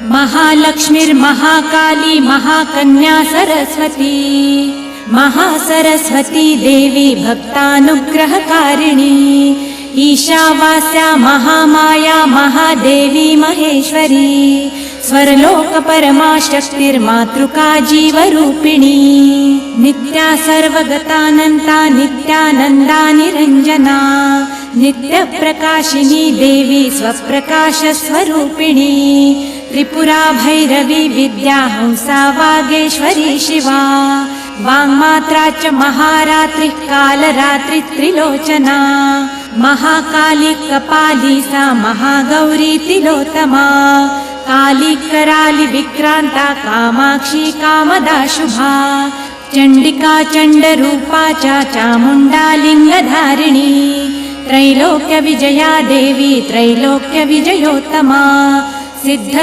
महालक्ष्मीर्महाकाली महाकन्या सरस्वती महासरस्वती देवी भक्तानुग्रहकारिणी ईशावास्या महामाया महादेवी महेश्वरी स्वर्लोक परमा शक्तिर्मातृका जीवरूपिणी नित्या सर्वगतानन्ता नित्यानन्दा निरञ्जना नित्यप्रकाशिनी देवी स्वप्रकाश स्वरूपिणी त्रिपुरा भैरवी विद्या हंसा वागेश्वरी शिवा वाङ्मात्रा च महारात्रिः कालरात्रि त्रिलोचना महाकाली कपाली सा महागौरी तिलोत्तमा काली कराली विक्रांता कामाक्षी कामदा शुभा चण्डिका चण्डरूपा च चामुण्डा लिङ्गधारिणी त्रैलोक्य विजया देवी त्रैलोक्य विजयोत्तमा सिद्ध